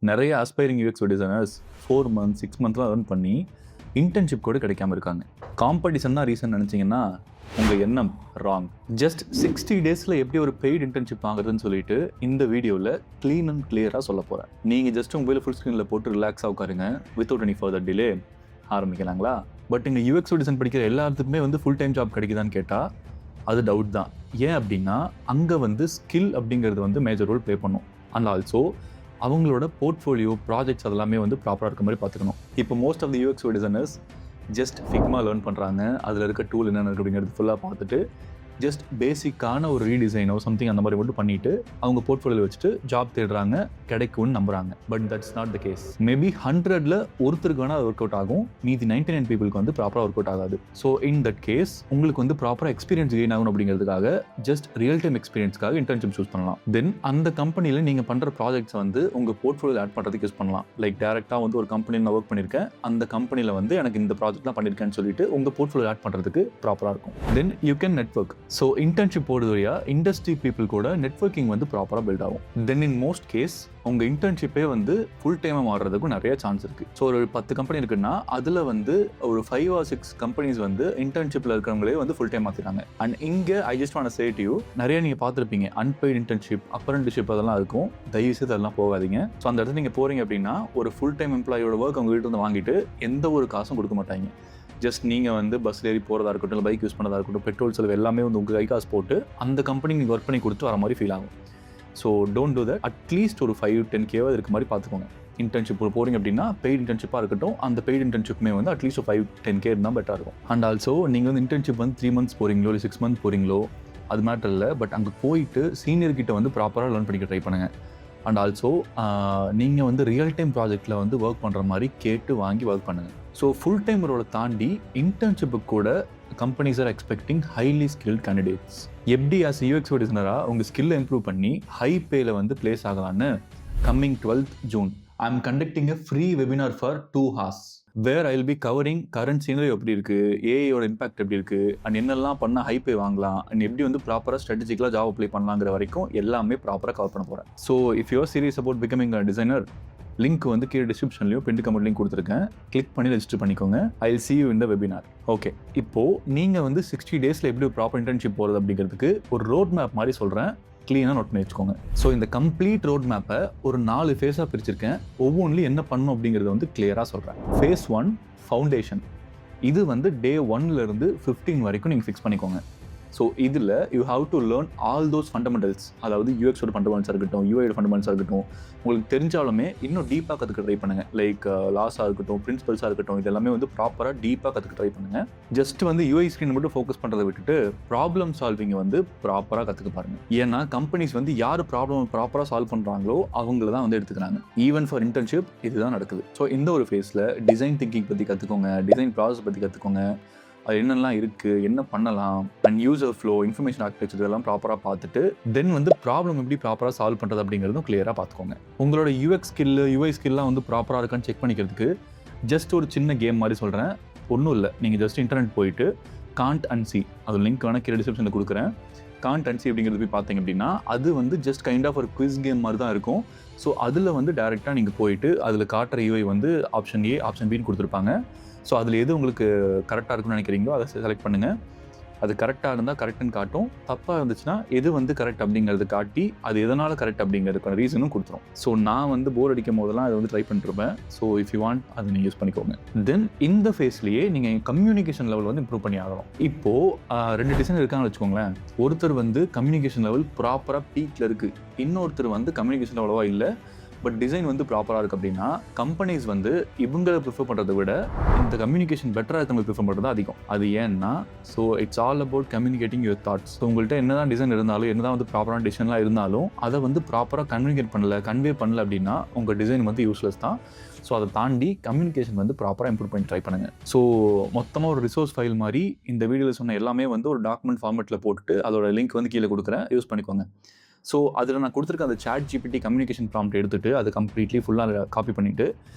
நிறைய aspiring UX designers 4 months 6 monthsலாம் earn பண்ணி internship கூட கிடைக்காம இருக்காங்க. காம்படிஷன் தான் ரீசன் நினச்சிங்கன்னா உங்கள் எண்ணம் ராங். ஜஸ்ட் 60 daysல எப்படி ஒரு பெய்டு இன்டர்ன்ஷிப் வாங்குறதுன்னு சொல்லிட்டு இந்த வீடியோவில் க்ளீன் அண்ட் கிளியராக சொல்ல போகிறேன். நீங்கள் ஜஸ்ட் மொபைல் ஃபுல் ஸ்க்ரீனில் போட்டு ரிலாக்ஸாக உட்காருங்க. வித்தவுட் எனி ஃபர்தர் டிலே ஆரம்பிக்கலாங்களா? பட் இங்கே யூஎக்ஸ் டிசைன் படிக்கிற எல்லாத்துக்குமே ஃபுல் டைம் ஜாப் கிடைக்குதான்னு கேட்டால் அது டவுட் தான். ஏன் அப்படின்னா அங்கே ஸ்கில் அப்படிங்கிறது மேஜர் ரோல் ப்ளே பண்ணும். அண்ட் ஆல்சோ அவங்களோட போர்ட்ஃபோலியோ ப்ராஜெக்ட்ஸ் அதெல்லாமே ப்ராப்பராக இருக்க மாதிரி பார்த்துக்கணும். இப்போ most of the UX designers just Figma learn பண்ணுறாங்க. அதில் இருக்க டூல் என்னென்ன இருக்குது அப்படிங்கிறது ஃபுல்லாக பார்த்துட்டு ஜஸ்ட் பேசிக்கான ஒரு ரீடிசைனோ சம்திங் அந்த மாதிரி மட்டும் பண்ணிவிட்டு அவங்க போர்ட்ஃபோலியோ வச்சுட்டு ஜாப் தேடுறாங்க, கிடைக்கும்னு நம்புறாங்க. But that's not the case. Maybe 100ல் ஒருத்தருக்கு வேணால் அது ஒர்க் அவுட் ஆகும், மீதி 99 பீப்புளுக்கு ப்ராப்பராக ஒர்க் அவுட் ஆகாது. ஸோ இன் தட் கேஸ் உங்களுக்கு ப்ராப்பராக எக்ஸ்பீரியன்ஸ் கெயின் ஆகணும் அப்படிங்கிறதுக்காக ஜஸ்ட் ரியல் டைம் எக்ஸ்பீரியன்ஸ்க்காக இன்டர்ன்ஷிப் சூஸ் பண்ணலாம். தென் அந்த கம்பெனியில் நீங்கள் பண்ணுற ப்ராஜெக்ட்ஸ் உங்கள் போர்ட்ஃபோலியோ ஆட் பண்ணுறதுக்கு யூஸ் பண்ணலாம். லைக் டேரெக்டாக ஒரு கம்பெனியில் நான் ஒர்க் பண்ணியிருக்கேன், அந்த கம்பெனியில் எனக்கு இந்த ப்ராஜெக்ட்லாம் பண்ணியிருக்கேன்னு சொல்லிட்டு உங்கள் போர்ட்ஃபோலியோ ஆட் பண்ணுறதுக்கு ப்ராப்பராக இருக்கும். Then you can network. So internship போடுறது வழியாக இண்டஸ்ட்ரி பீப்புள் கூட நெட்வொர்க்கிங் ப்ராப்பராக பில்ட் ஆகும். தென் இன் மோஸ்ட் கேஸ் உங்கள் இன்டர்ன்ஷிப்பே ஃபுல் டைமாக மாறுறதுக்கும் நிறைய சான்ஸ் இருக்குது. ஸோ ஒரு 10 கம்பெனி இருக்குன்னா அதில் ஒரு 5 or 6 கம்பெனிஸ் இன்டர்ன்ஷிப்பில் இருக்கிறவங்களே ஃபுல் டைம் மாற்றிட்டாங்க. அண்ட் இங்கே ஐ just want to say to you, நிறைய நீங்கள் பார்த்துருப்பீங்க அன்பெய்டு இன்டர்ன்ஷிப், அப்ரண்டிஸ்ஷிப் அதெல்லாம் இருக்கும். தயவுசெய்து அதெல்லாம் போகாதீங்க. ஸோ அந்த இடத்துல நீங்கள் போகிறீங்க அப்படின்னா ஒரு ஃபுல் டைம் எம்ப்ளாயோட ஒர்க் அவங்க வீட்டு வாங்கிட்டு எந்த ஒரு காசும் கொடுக்க மாட்டாங்க. ஜஸ்ட் நீங்கள் பஸ்ஸில் ஏறி போகிறதா இருக்கட்டும், இல்லை பைக் யூஸ் பண்ணதாக இருக்கட்டும், பெட்ரோல் செலவு எல்லாமே உங்கள் கை காசு போட்டு அந்த கம்பெனி நீங்கள் ஒர்க் பண்ணி கொடுத்து வர மாதிரி ஃபீல் ஆகும். So don't do that. At least ஒரு 5-10K இருக்க மாதிரி பார்த்துக்கோங்க. இன்டர்ன்ஷிப் போகிறீங்க அப்படின்னா பெய்டு இன்டர்ன்ஷிப்பாக இருக்கட்டும், அந்த பெய்டு இன்டர்ன்ஷிப்புமே அட்லீஸ்ட் ஒரு 5-10K இருந்தால் பெட்டராக இருக்கும். அண்ட் ஆல்சோ நீங்கள் இன்டர்ன்ஷிப் 3 months போகிறீங்களோ இல்லை 6 months போகிறீங்களோ அது மேட்டர் இல்லை. பட் அங்கே போயிட்டு சீனியர்கிட்ட ப்ராப்பராக லேர்ன் பண்ணிக்க ட்ரை பண்ணுங்கள். அண்ட் ஆல்சோ நீங்கள் ரியல் டைம் ப்ராஜெக்டில் ஒர்க் பண்ணுற மாதிரி கேட்டு வாங்கி ஒர்க் பண்ணுங்கள். ஸோ ஃபுல் டைம் ரோலை தாண்டி இன்டர்ன்ஷிப்புக்கு கூட companies are expecting highly skilled candidates. எப்படி ஆஸ் யூஎக்ஸ் டிசைனராக உங்கள் ஸ்கில்லை இம்ப்ரூவ் பண்ணி ஹை பேல பிளேஸ் ஆகலான்னு coming 12th June I am conducting a free webinar for 2 hours where I will be covering current scenario எப்படி இருக்குது, ஏஐயோட இம்பாக்ட் எப்படி இருக்குது, அண்ட் என்னெல்லாம் பண்ணால் ஹை பே வாங்கலாம், அண்ட் எப்படி ப்ராப்பராக ஸ்ட்ராட்டஜிக்கலாக ஜாப் அப்ளை பண்ணலாங்கிற வரைக்கும் எல்லாமே ப்ராப்பராக கவர் பண்ண போகிறேன். So if you are serious about becoming a designer, link கீழே டிஸ்கிரிப்ஷன்லையும் பின் கமெண்ட் லிங்க் கொடுத்துருக்கேன். கிளிக் பண்ணி ரெஜிஸ்டர் பண்ணிக்கோங்க. I will see you in the webinar. Okay, இப்போது நீங்கள் 60 daysல எப்படி ப்ராப்பர் இன்டர்ன்ஷிப் போகிறது அப்படிங்கிறதுக்கு ஒரு ரோட் மேப் மாதிரி சொல்கிறேன். க்ளீனாக நோட் பண்ணி வச்சுக்கோங்க. ஸோ இந்த கம்ப்ளீட் ரோட் மேப்பை ஒரு 4 ஃபேஸாக பிரிச்சிருக்கேன். ஒவ்வொன்றிலையும் என்ன பண்ணணும் அப்படிங்கிறத கிளியராக சொல்கிறேன். Phase 1 foundation. இது Day 1லேருந்து 15 வரைக்கும் நீங்கள் ஃபிக்ஸ் பண்ணிக்கோங்க. ஸோ இதில் you have to learn all those fundamentals. அதாவது யூஎக்ஸோட ஃபண்டமெண்டல்ஸாக இருக்கட்டும், யூஐயோட ஃபண்டமெண்டல்ஸாக இருக்கட்டும், உங்களுக்கு தெரிஞ்சாலுமே இன்னும் டீப்பாக கற்றுக்க ட்ரை பண்ணுங்கள். லைக் லாஸாக இருக்கட்டும், பிரின்சிபல்ஸாக இருக்கட்டும், இது எல்லாமே ப்ராப்பராக டீப்பாக கற்றுக்க ட்ரை பண்ணுங்கள். ஜஸ்ட் யூஐ ஸ்க்ரீன் மட்டும் ஃபோக்கஸ் பண்ணுறதை விட்டுட்டு ப்ராப்ளம் சால்விங் ப்ராப்பராக கற்றுக்க பாருங்கள். ஏன்னா கம்பெனிஸ் யார் ப்ராப்ளம் ப்ராப்பராக சால்வ் பண்ணுறாங்களோ அவங்கள தான் எடுத்துக்கிறாங்க. ஈவன் ஃபார் இன்டர்ன்ஷிப் இதுதான் நடக்குது. ஸோ இந்த ஒரு ஃபேஸில் டிசைன் திங்கிங் பற்றி கற்றுக்கோங்க, டிசைன் ப்ராசஸ் பற்றி கற்றுக்கோங்க, அது என்னெல்லாம் இருக்குது, என்ன பண்ணலாம், and user flow, information architecture இதெல்லாம் ப்ராப்பராக பார்த்துட்டு தென் ப்ராப்ளம் எப்படி ப்ராப்பராக சால்வ் பண்ணுறது அப்படிங்கிறதும் கிளியராக பார்த்துக்கோங்க. உங்களோட யூஎக்ஸ் ஸ்கில், யூஐ ஸ்கில்லாம் ப்ராப்பராக இருக்கான்னு செக் பண்ணிக்கிறதுக்கு ஜஸ்ட் ஒரு சின்ன கேம் மாதிரி சொல்கிறேன். ஒன்றும் இல்லை, நீங்கள் ஜஸ்ட் இன்டர்நெட் போயிட்டு காண்ட் அண்ட் சி, அது லிங்க் வேணால் கீழே டிஸ்கிரிப்ஷனில் கொடுக்குறேன். காண்ட் அண்ட் சி அப்படிங்கிறது போய் பார்த்தீங்க அப்படின்னா அது ஜஸ்ட் கைண்ட் ஆஃப் ஒரு குவிஸ் கேம் மாதிரி தான் இருக்கும். ஸோ அதில் டேரெக்டாக நீங்கள் போயிட்டு அதில் காட்டுற யூஐ ஆப்ஷன் ஏ, ஆப்ஷன் பின்னு கொடுத்துருப்பாங்க. ஸோ அதில் எது உங்களுக்கு கரெக்டாக இருக்குன்னு நினைக்கிறீங்களோ அதை செலக்ட் பண்ணுங்கள். அது கரெக்டாக இருந்தால் கரெக்டுன்னு காட்டும், தப்பாக இருந்துச்சுன்னா எது கரெக்ட் அப்படிங்கிறது காட்டி அது எதனால் கரெக்ட் அப்படிங்கிறதுக்கான ரீசனும் கொடுத்துரும். ஸோ நான் போர் அடிக்கும் போதெல்லாம் அதை ட்ரை பண்ணிட்டுருப்பேன். ஸோ இஃப் யூ வாண்ட் அதை நீங்கள் யூஸ் பண்ணிக்கோங்க. தென் இந்த ஃபேஸ்லேயே நீங்கள் கம்யூனிகேஷன் லெவல் இம்ப்ரூவ் பண்ணி ஆகணும். இப்போது 2 டிசைனர் இருக்காங்கன்னு வச்சுக்கோங்களேன். ஒருத்தர் கம்யூனிகேஷன் லெவல் ப்ராப்பராக பீக்கில் இருக்குது, இன்னொருத்தர் கம்யூனிகேஷன் லெவலவா இல்லை, பட் டிசைன் ப்ராப்பராக இருக்குது அப்படின்னா கம்பெனிஸ் இவங்களை ப்ரிஃபர் பண்ணுறதை விட இந்த கம்யூனிகேஷன் பெட்டராக இருக்கவங்க ப்ரிஃபர் பண்ணுறது அதிகம். அது ஏன்னா so it's all about communicating your thoughts. So உங்கள்கிட்ட என்னதான் டிசைன் இருந்தாலும், என்னதான் ப்ராப்பரான டிசைன்லாம் இருந்தாலும் அதை ப்ராப்பராக கன்வே பண்ணல அப்படின்னா உங்கள் டிசைன் யூஸ்லெஸ் தான். ஸோ அதை தாண்டி கம்யூனிகேஷன் ப்ராப்பராக இம்ப்ரூவ் பண்ணி ட்ரை பண்ணுங்கள். ஸோ மொத்தமாக ஒரு ரிசோர்ஸ் ஃபைல் மாதிரி இந்த வீடியோவில் சொன்ன எல்லாமே ஒரு டாக்குமெண்ட் ஃபார்மேட்டில் போட்டுட்டு அதோட லிங்க் கீழே கொடுக்குறேன், யூஸ் பண்ணிக்கோங்க. ஸோ அதில் நான் கொடுத்துருக்க அந்த சாட் ஜிபிடி கம்யூனிகேஷன் ப்ராம்ப்ட் எடுத்துகிட்டு அதை கம்ப்ளீட்லி ஃபுல்லாக காப்பி பண்ணிவிட்டு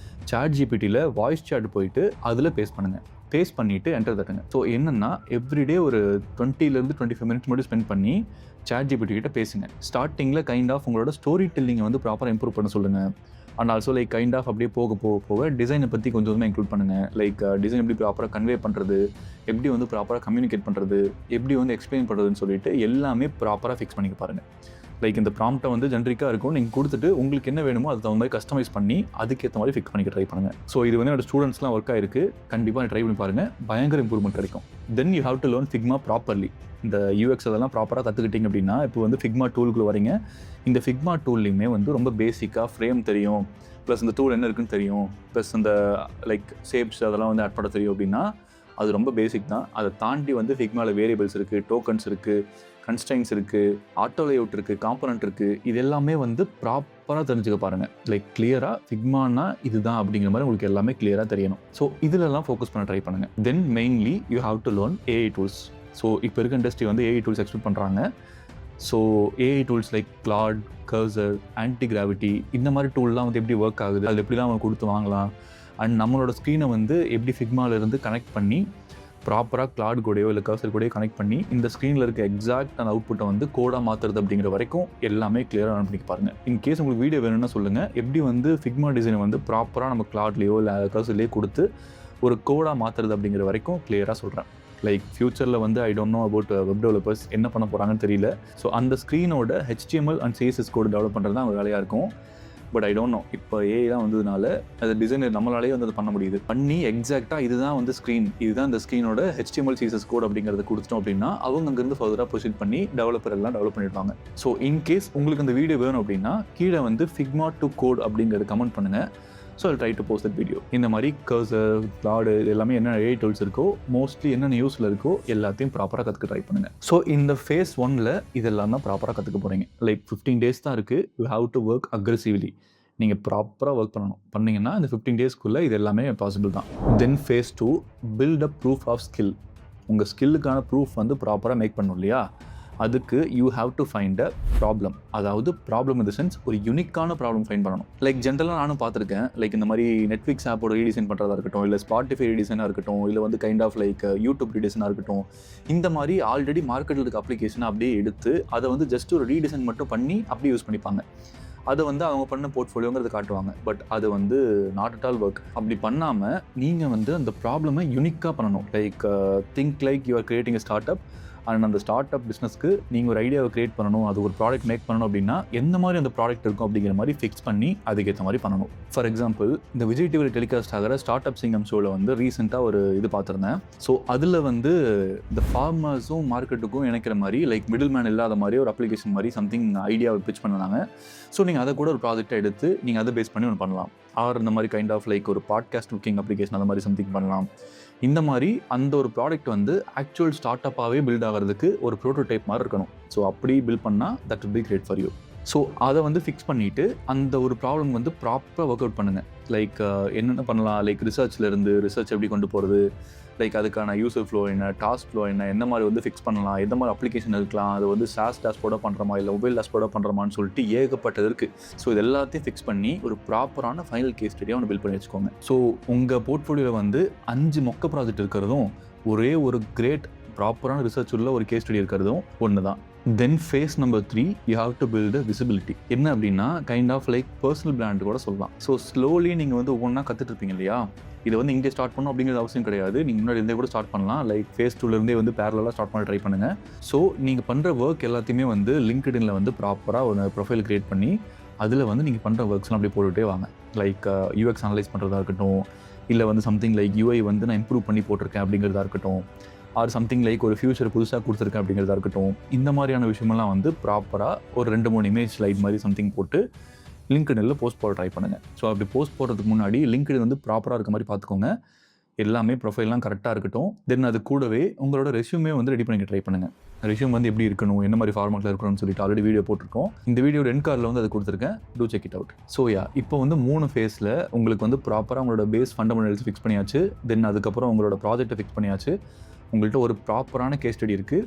சாட் ஜிபிடியில் வாய்ஸ் சாட் போயிட்டு அதில் பேஸ்ட் பண்ணுங்கள். பேஸ்ட் பண்ணிவிட்டு என்டர் தட்டுங்க. ஸோ என்னென்னா எவ்ரிடே ஒரு 20-25 minutes மட்டும் ஸ்பெண்ட் பண்ணி சாட் ஜிபிடி கிட்ட பேசுங்க. ஸ்டார்டிங்கில் கைண்ட் ஆஃப் உங்களோட ஸ்டோரி டெல்லிங்கை ப்ராப்பராக இம்ப்ரூவ் பண்ண சொல்லுங்கள். And also like kind of அப்படியே போக டிசைனை பற்றி கொஞ்சம் இன்க்ளூட் பண்ணுங்கள். லைக் டிசைன் எப்படி ப்ராப்பராக கன்வே பண்ணுறது, எப்படி வந்து ப்ராப்பராக கம்யூனிகேட் பண்ணுறது, எப்படி வந்து எக்ஸ்பிளைன் பண்ணுறதுன்னு சொல்லிட்டு எல்லாமே ப்ராப்பராக ஃபிக்ஸ் பண்ணிக்க பாருங்கள். லைக் இந்த ப்ராம்ப்டை வந்து ஜென்ரிக்காக இருக்கும், நீங்கள் கொடுத்துட்டு உங்களுக்கு என்ன வேணுமோ அது தகுந்த மாதிரி கஸ்டமைஸ் பண்ணி அதுக்கேற்ற மாதிரி ஃபிக்ஸ் பண்ணிக்க ட்ரை பண்ணுங்கள். ஸோ இது வந்து என்னோட ஸ்டூடெண்ட்ஸ்லாம் ஒர்க் ஆகிருக்கு, கண்டிப்பாக ட்ரை பண்ணி பாருங்கள், பயங்கர இம்ப்ரூவ்மெண்ட் கிடைக்கும். Then you have to learn Figma properly. இந்த யூஎக்ஸ் அதெல்லாம் ப்ராப்பராக கற்றுக்கிட்டிங்க அப்படின்னா இப்போ வந்து ஃபிக்மா டூலுக்குள்ள வரீங்க. இந்த ஃபிக்மா டூல்லையுமே வந்து ரொம்ப பேசிக்காக ஃப்ரேம் தெரியும், ப்ளஸ் இந்த டூல் என்ன இருக்குன்னு தெரியும், ப்ளஸ் இந்த லைக் ஷேப்ஸ் அதெல்லாம் வந்து ஆட் பண்ண தெரியும் அப்படின்னா அது ரொம்ப பேசிக் தான். அதை தாண்டி வந்து ஃபிக்மாவில் வேரியபிள்ஸ் இருக்குது, டோக்கன்ஸ் இருக்குது, கன்ஸ்ட்ரைன்ஸ் இருக்குது, ஆட்டோ லேஅவுட் இருக்குது, காம்பனண்ட் இருக்குது. இது எல்லாமே வந்து ப்ராப்பராக தெரிஞ்சுக்க பாருங்கள். லைக் கிளியராக ஃபிக்மானா இதுதான் அப்படிங்கிற மாதிரி உங்களுக்கு எல்லாமே கிளியராக தெரியணும். ஸோ இதிலெல்லாம் ஃபோக்கஸ் பண்ண ட்ரை பண்ணுங்கள். Then mainly you have to learn AI tools. So இப்போ இருக்க இண்டஸ்ட்ரி வந்து ஏஐ டூல்ஸ் எக்ஸ்பெக்ட் பண்ணுறாங்க. So AI tools like Claude, Cursor, Antigravity இந்த மாதிரி டூல்லாம் வந்து எப்படி ஒர்க் ஆகுது, அது எப்படிலாம் அவங்க கொடுத்து வாங்கலாம், அண்ட் நம்மளோட ஸ்க்ரீனை வந்து எப்படி ஃபிக்மாவிலேருந்து கனெக்ட் பண்ணி ப்ராப்பராக கிளாட் கூடயோ இல்லை கர்சர் கூடயோ கனெக்ட் பண்ணி இந்த ஸ்க்ரீனில் இருக்க எக்ஸாக்ட் அந்த அவுட்புட்டை வந்து கோடாக மாற்றுறது அப்படிங்கிற வரைக்கும் எல்லாமே கிளியராக ரன் பண்ணி பாருங்கள். இன்கேஸ் உங்களுக்கு வீடியோ வேணும்னா சொல்லுங்கள், எப்படி வந்து ஃபிக்மா டிசைனை வந்து ப்ராப்பராக நம்ம கிளாட்லேயோ இல்லை கர்சர்லேயோ கொடுத்து ஒரு கோடாக மாற்றுறது அப்படிங்கிற வரைக்கும் கிளியராக சொல்கிறேன். லைக் ஃபியூச்சரில் வந்து I don't know about web developers என்ன பண்ண போகிறாங்கன்னு தெரியல. ஸோ அந்த ஸ்க்ரீனோட HTML and CSS code develop பண்ணுறது தான் அவங்க வேலையாக இருக்கும். பட் ஐ டோன்ட் நோ, இப்போ ஏஐலாம் வந்ததுனால அது டிசைனர் நம்மளாலேயே வந்து அது பண்ண முடியுது. பண்ணி எக்ஸாக்டாக இதுதான் வந்து ஸ்க்ரீன், இதுதான் இந்த ஸ்க்ரீனோட HTML CSS கோட் அப்படிங்கிறத கொடுத்துட்டோம் அப்படின்னா அவங்க அங்கேருந்து ஃபர்தராக ப்ரொசீட் பண்ணி டெவலப்பர் எல்லாம் டெவலப் பண்ணியிருப்பாங்க. ஸோ இன்கேஸ் உங்களுக்கு அந்த வீடியோ வேணும் அப்படின்னா கீழே வந்து ஃபிக்மா டு கோட் அப்படிங்கிறத கமெண்ட் பண்ணுங்கள். So I try to post that video. இந்த மாதிரி கர்சர், கிளாடு இது எல்லாமே என்ன ஏஐ டூல்ஸ் இருக்கோ, மோஸ்ட்லி என்னென்ன யூஸில் இருக்கோ எல்லாத்தையும் ப்ராப்பராக கற்றுக்க ட்ரை பண்ணுங்கள். ஸோ இந்த ஃபேஸ் 1ல் இதெல்லாம் தான் ப்ராப்பராக கற்றுக்க போகிறீங்க. லைக் 15 days தான் இருக்குது. You have to work aggressively. நீங்கள் ப்ராப்பராக ஒர்க் பண்ணணும். பண்ணிங்கன்னா இந்த 15 daysக்குள்ளே இது எல்லாமே பாசிபிள் தான். Then phase 2 build up proof of skill. உங்கள் ஸ்கில்லுக்கான ப்ரூஃப் வந்து ப்ராப்பராக மேக் பண்ணணும் இல்லையா, அதுக்கு you have to find a problem. அதாவது ப்ராப்ளம் இன் த சென்ஸ் ஒரு யூனிக்கான ப்ராப்ளம் ஃபைண்ட் பண்ணணும். லைக் ஜென்ரலாக நானும் பார்த்துருக்கேன். லைக் இந்த மாதிரி நெட்ஃப்ளிக்ஸ் ஆப்போட ரீடிசைன் பண்ணுறதா இருக்கட்டும், இல்லை ஸ்பாட்டிஃபை ரீடிசைனாக இருக்கட்டும், இல்லை வந்து கைண்ட் ஆஃப் லைக் யூடியூப் ரீடிசைனாக இருக்கட்டும், இந்த மாதிரி ஆல்ரெடி மார்க்கெட்டில் இருக்க அப்ளிகேஷனை அப்படியே எடுத்து அதை வந்து ஜஸ்ட் ஒரு ரீடிசைன் மட்டும் பண்ணி அப்படியே யூஸ் பண்ணிப்பாங்க. அதை வந்து அவங்க பண்ண போர்ட்ஃபோலியோங்கிறத காட்டுவாங்க. பட் அது வந்து நாட் அட் ஆல் ஒர்க். அப்படி பண்ணாமல் நீங்கள் வந்து அந்த ப்ராப்ளமை யூனிக்காக பண்ணணும். Like think like you are creating a start up. And அந்த ஸ்டார்ட் அப் பிஸ்னஸ்க்கு நீங்கள் ஒரு ஐடியாவை கிரியேட் பண்ணணும், அது ஒரு ப்ராடக்ட் மேக் பண்ணணும் அப்படின்னா எந்த மாதிரி அந்த ப்ராடக்ட் இருக்கும் அப்படிங்கிற மாதிரி ஃபிக்ஸ் பண்ணி அதுக்கேற்ற மாதிரி பண்ணணும். ஃபார் எக்ஸாம்பிள், இந்த விஜய் டிவியில் டெலிகாஸ்ட் ஆகிற ஸ்டார்ட் அப் சிங்கம் ஷோவில் வந்து ரீசெண்டாக ஒரு இது பார்த்துருந்தேன். ஸோ அதில் வந்து இந்த ஃபார்மர்ஸும் மார்க்கெட்டுக்கும் இணைக்கிற மாதிரி லைக் மிடில் மேன் இல்லாத மாதிரி ஒரு அப்ளிகேஷன் மாதிரி சம்திங் ஐடியாவை பிச் பண்ணாங்க. ஸோ நீங்கள் அதை கூட ஒரு ப்ராஜெக்டை எடுத்து நீங்கள் அதை பேஸ் பண்ணி ஒன்று பண்ணலாம். ஆர் இந்த மாதிரி கைண்ட் ஆஃப் லைக் ஒரு பாட்காஸ்ட் புக்கிங் அப்ளிகேஷன் அந்த மாதிரி சம்திங் பண்ணலாம். இந்த மாதிரி அந்த ஒரு ப்ராடக்ட் வந்து ஆக்சுவல் ஸ்டார்ட் அப்பாகவே பில்ட் ஆகிறதுக்கு ஒரு ப்ரோட்டோடைப் மாதிரி இருக்கணும். ஸோ அப்படி பில்ட் பண்ணால் that will be great for you. So அதை வந்து ஃபிக்ஸ் பண்ணிவிட்டு அந்த ஒரு ப்ராப்ளம் வந்து ப்ராப்பராக ஒர்க் அவுட் பண்ணுங்கள். லைக் என்னென்ன பண்ணலாம், லைக் ரிசர்ச் எப்படி கொண்டு போகிறது, லைக் அதுக்கான யூசர் ஃப்ளோ என்ன, டாஸ்க் ஃப்ளோ என்ன மாதிரி வந்து ஃபிக்ஸ் பண்ணலாம், எந்த மாதிரி அப்ளிகேஷன் இருக்கலாம், அது வந்து சாஸ் டேஷ்போர்டாக பண்ணுறமா இல்லை மொபைல் டேஷ்போர்டாக பண்ணுறமான்னு சொல்லிட்டு ஏகப்பட்டது இருக்குது. ஸோ இது எல்லாத்தையும் ஃபிக்ஸ் பண்ணி ஒரு ப்ராப்பரான ஃபைனல் கேஸ் ஸ்டடியாக ஒன்று பில்ட் பண்ணி வச்சுக்கோங்க. ஸோ உங்கள் போர்ட்ஃபோலியோவில் வந்து 5 மொக்க ப்ராஜெக்ட் இருக்கிறதும் ஒரே ஒரு கிரேட் ப்ராப்பரான ரிசர்ச் உள்ள ஒரு கேஸ் ஸ்டடி இருக்கிறதும் ஒன்று தான். Then phase number 3 you have to build a visibility. என்ன அப்படின்னா kind of like personal brand கூட சொல்லலாம். ஸோ ஸ்லோலி நீங்கள் வந்து ஒவ்வொன்றா கற்றுட்டு இருப்பீங்க இல்லையா, இதை வந்து இங்கே ஸ்டார்ட் பண்ணணும் அப்படிங்கிறது அவசியம் கிடையாது. நீங்கள் முன்னாடி இருந்தே கூட ஸ்டார்ட் பண்ணலாம். லைக் ஃபேஸ் 2லேருந்தே வந்து பேரலாக ஸ்டார்ட் பண்ண ட்ரை பண்ணுங்கள். ஸோ நீங்கள் பண்ணுற ஒர்க் எல்லாத்தையுமே வந்து லிங்க்டின்ல வந்து ப்ராப்பராக ஒரு ப்ரொஃபைல் க்ரியேட் பண்ணி அதில் வந்து நீங்கள் பண்ணுற ஒர்க்ஸ்லாம் அப்படியே போட்டுகிட்டே வாங்க. லைக் யூஎக்ஸ் அனலைஸ் பண்ணுறதா இருக்கட்டும், இல்லை வந்து சம்திங் லைக் யூஐ வந்து நான் இம்ப்ரூவ் பண்ணி போட்டிருக்கேன் அப்படிங்கிறதா இருக்கட்டும், ஆர் சம்திங் லைக் ஒரு ஃபியூச்சர் புதுசாக கொடுத்துருக்கேன் அப்படிங்கிறதா இருக்கட்டும், இந்த மாதிரியான விஷயமெல்லாம் வந்து ப்ராப்பராக ஒரு 2-3 இமேஜ் ஸ்லைட் மாதிரி சம்திங் போட்டு லிங்க்டின்ல போஸ்ட் போட ட்ரை பண்ணுங்கள். ஸோ அப்படி போஸ்ட் போடுறதுக்கு முன்னாடி லிங்க்டின் வந்து ப்ராப்பராக இருக்க மாதிரி பார்த்துக்கோங்க. எல்லாமே ப்ரொஃபைல்லாம் கரெக்டாக இருக்கட்டும். தென் அது கூடவே உங்களோட ரெஸ்யூமே வந்து ரெடி பண்ணிக்க ட்ரை பண்ணுங்கள். ரெஸ்யூம் வந்து எப்படி இருக்கணும், என்ன மாதிரி ஃபார்மேட்டில் இருக்கணும்னு சொல்லிட்டு ஆல்ரெடி வீடியோ போட்டிருக்கோம். இந்த வீடியோ எண்ட் கார்டில் வந்து அது கொடுத்துருக்கேன், to check it out. So இப்போ வந்து 3 ஃபேஸில் உங்களுக்கு வந்து ப்ராப்பராக உங்களோட பேஸ் ஃபண்டமெண்டல்ஸ் ஃபிக்ஸ் பண்ணியாச்சு. தென் அதுக்கப்புறம் உங்களோட ப்ராஜெக்ட்டை ஃபிக்ஸ் பண்ணியாச்சு. உங்கள்கிட்ட ஒரு ப்ராப்பரான கேஸ் ஸ்டடி இருக்குது.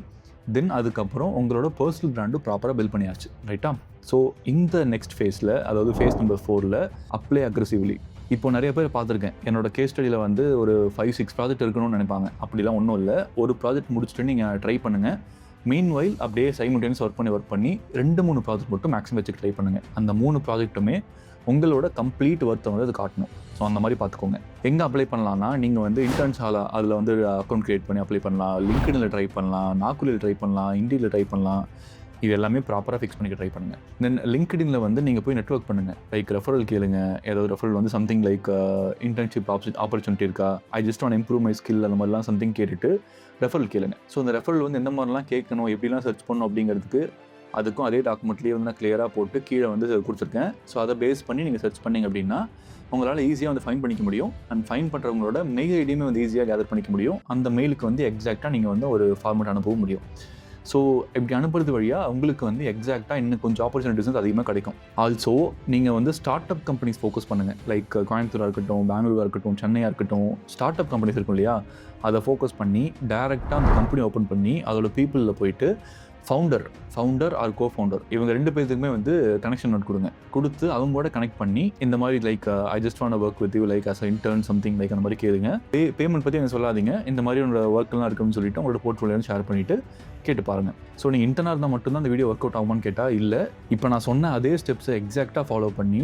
தென் அதுக்கப்புறம் உங்களோட பர்சனல் பிராண்டும் ப்ராப்பராக பில்ட் பண்ணியாச்சு, ரைட்டா? ஸோ இந்த நெக்ஸ்ட் ஃபேஸில், அதாவது ஃபேஸ் நம்பர் 4ல் அப்ளை அக்ரெசிவ்லி. இப்போ நிறைய பேர் பார்த்துருக்கேன், என்னோட கேஸ் ஸ்டடியில் வந்து ஒரு 5-6 ப்ராஜெக்ட் இருக்கணும்னு நினைப்பாங்க. அப்படிலாம் ஒன்றும் இல்லை. ஒரு ப்ராஜெக்ட் முடிச்சுட்டு நீங்கள் ட்ரை பண்ணுங்கள். மீன்வைல் அப்படியே சைமல்டேனியஸ் ஒர்க் பண்ணி 2-3 ப்ராஜெக்ட் மட்டும் மேக்ஸிமம் வச்சுக்க ட்ரை பண்ணுங்கள். அந்த 3 ப்ராஜெக்ட்டுமே உங்களோட கம்ப்ளீட் ஒர்த்தை வந்து அது காட்டணும். ஸோ அந்த மாதிரி பார்த்துக்கோங்க. எங்கே அப்ளை பண்ணலான்னா, நீங்கள் வந்து இன்டர்ன்ஸ் அதில் வந்து அக்கௌண்ட் க்ரியேட் பண்ணி அப்ளை பண்ணலாம், லிங்க்டின்ல ட்ரை பண்ணலாம், நாக்குலில் ட்ரை பண்ணலாம், இண்டீல ட்ரை பண்ணலாம். இது எல்லாமே ப்ராப்பராக ஃபிக்ஸ் பண்ணிக்க ட்ரை பண்ணுங்கள். தென் லிங்க்டின்ல வந்து நீங்கள் போய் நெட்வொர்க் பண்ணுங்கள். லைக் ரெஃபரல் கேளுங்க. ஏதாவது ரெஃபரல் வந்து சம்திங் லைக் இன்டர்ன்ஷிப் ஆப்பர்ச்சுனிட்டி இருக்கா, ஐ just want improve my skill, அந்த மாதிரிலாம் சம்திங் கேட்டுட்டு ரெஃபரல் கேளுங்க. ஸோ அந்த ரெஃபரல் வந்து எந்த மாதிரிலாம் கேட்கணும், எப்படிலாம் சர்ச் பண்ணணும் அப்படிங்கிறதுக்கு அதுக்கும் அதே டாக்குமெண்ட்லேயே வந்து நான் கிளியராக போட்டு கீழே வந்து கொடுத்துருக்கேன். ஸோ அதை பேஸ் பண்ணி நீங்கள் சர்ச் பண்ணிங்க அப்படின்னா உங்களால் ஈஸியாக வந்து ஃபைன் பண்ணிக்க முடியும். அண்ட் ஃபைன் பண்ணுறவங்களோட மெயில் ஐடியுமே வந்து ஈஸியாக கேதர் பண்ணிக்க முடியும். அந்த மெயிலுக்கு வந்து எக்ஸாக்டாக நீங்கள் வந்து ஒரு ஃபார்மேட் அனுப்பவும் முடியும். ஸோ இப்படி அனுப்புறது வழியாக உங்களுக்கு வந்து எக்ஸாக்டாக இன்னும் கொஞ்சம் ஆப்பர்ச்சுனிட்டிஸ் வந்து அதிகமாக கிடைக்கும். ஆல்சோ நீங்கள் வந்து ஸ்டார்ட் அப் கம்பெனிஸ் ஃபோக்கஸ் பண்ணுங்கள். லைக் கோயம்புத்தூராக இருக்கட்டும், பெங்களூராக இருக்கட்டும், சென்னையாக இருக்கட்டும், ஸ்டார்ட் அப் கம்பெனிஸ் இருக்கும் இல்லையா, அதை ஃபோக்கஸ் பண்ணி டேரெக்டாக அந்த கம்பெனி ஓப்பன் பண்ணி அதோட பீப்புளில் போயிட்டு ஃபவுண்டர் ஆர் கோஃபவுண்டர் இவங்க 2 பேருக்குமே வந்து கனெக்ஷன் நோட் கொடுத்து அவங்களோட கனெக்ட் பண்ணி இந்த மாதிரி like I just want work with you like as intern something like அந்த மாதிரி கேளுங்க. பேமெண்ட் பற்றி எனக்கு சொல்லாதீங்க. இந்த மாதிரி உங்களோட ஒர்க்லாம் இருக்குன்னு சொல்லிட்டு உங்களோட போர்ட்ஃபோலியோ ஷேர் பண்ணிவிட்டு கேட்டு பாருங்கள். ஸோ நீங்கள் இன்டர்னாக இருந்தால் மட்டும்தான் இந்த வீடியோ ஒர்க் அவுட் ஆகுமான்னு கேட்டால் இல்லை. இப்போ நான் சொன்ன அதே ஸ்டெப்ஸை எக்ஸாக்டாக ஃபாலோ பண்ணி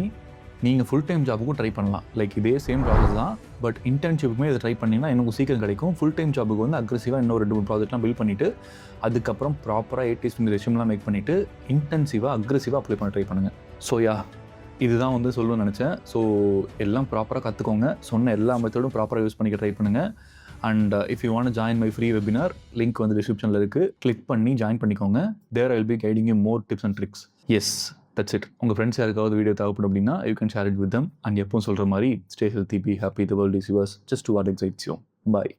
நீங்கள் ஃபுல் டைம் ஜாபுக்கும் ட்ரை பண்ணலாம். லைக் இதே சேம் ப்ராசஸ் தான். பட் இன்டர்ன்ஷிப்புமே இதை ட்ரை பண்ணிங்கன்னா எனக்கு சீக்கிரம் கிடைக்கும். ஃபுல் டைம் ஜாபுக்கு வந்து அக்ரெசிவாக இன்னும் 2-3 ப்ராஜெக்ட்லாம் பில்ட் பண்ணிவிட்டு அதுக்கப்புறம் ப்ராப்பராக 8 ரெஷ்யூம்லாம் மேக் பண்ணிவிட்டு இன்டென்சிவாக அக்ரெசிவாக அப்ளை பண்ண ட்ரை பண்ணுங்கள். ஸோ இதுதான் வந்து சொல்லணும்னு நினச்சேன். ஸோ எல்லாம் ப்ராப்பராக கற்றுக்கோங்க. சொன்ன எல்லா மெத்தடும் ப்ராப்பராக யூஸ் பண்ணிக்க ட்ரை பண்ணுங்கள். And if you want join my free webinar, link வந்து டிஸ்கிரிப்ஷனில் இருக்குது. கிளிக் பண்ணி ஜாயின் பண்ணிக்கோங்க. There I will be guiding you more tips and tricks. Yes, that's it. உங்கள் ஃப்ரெண்ட்ஸ் யாருக்காவது வீடியோ தேவைப்படும் அப்படின்னா you can share it with them. And எப்பவும் சொல்கிற மாதிரி stay healthy, be happy, the world is yours, just do what excites you. Bye.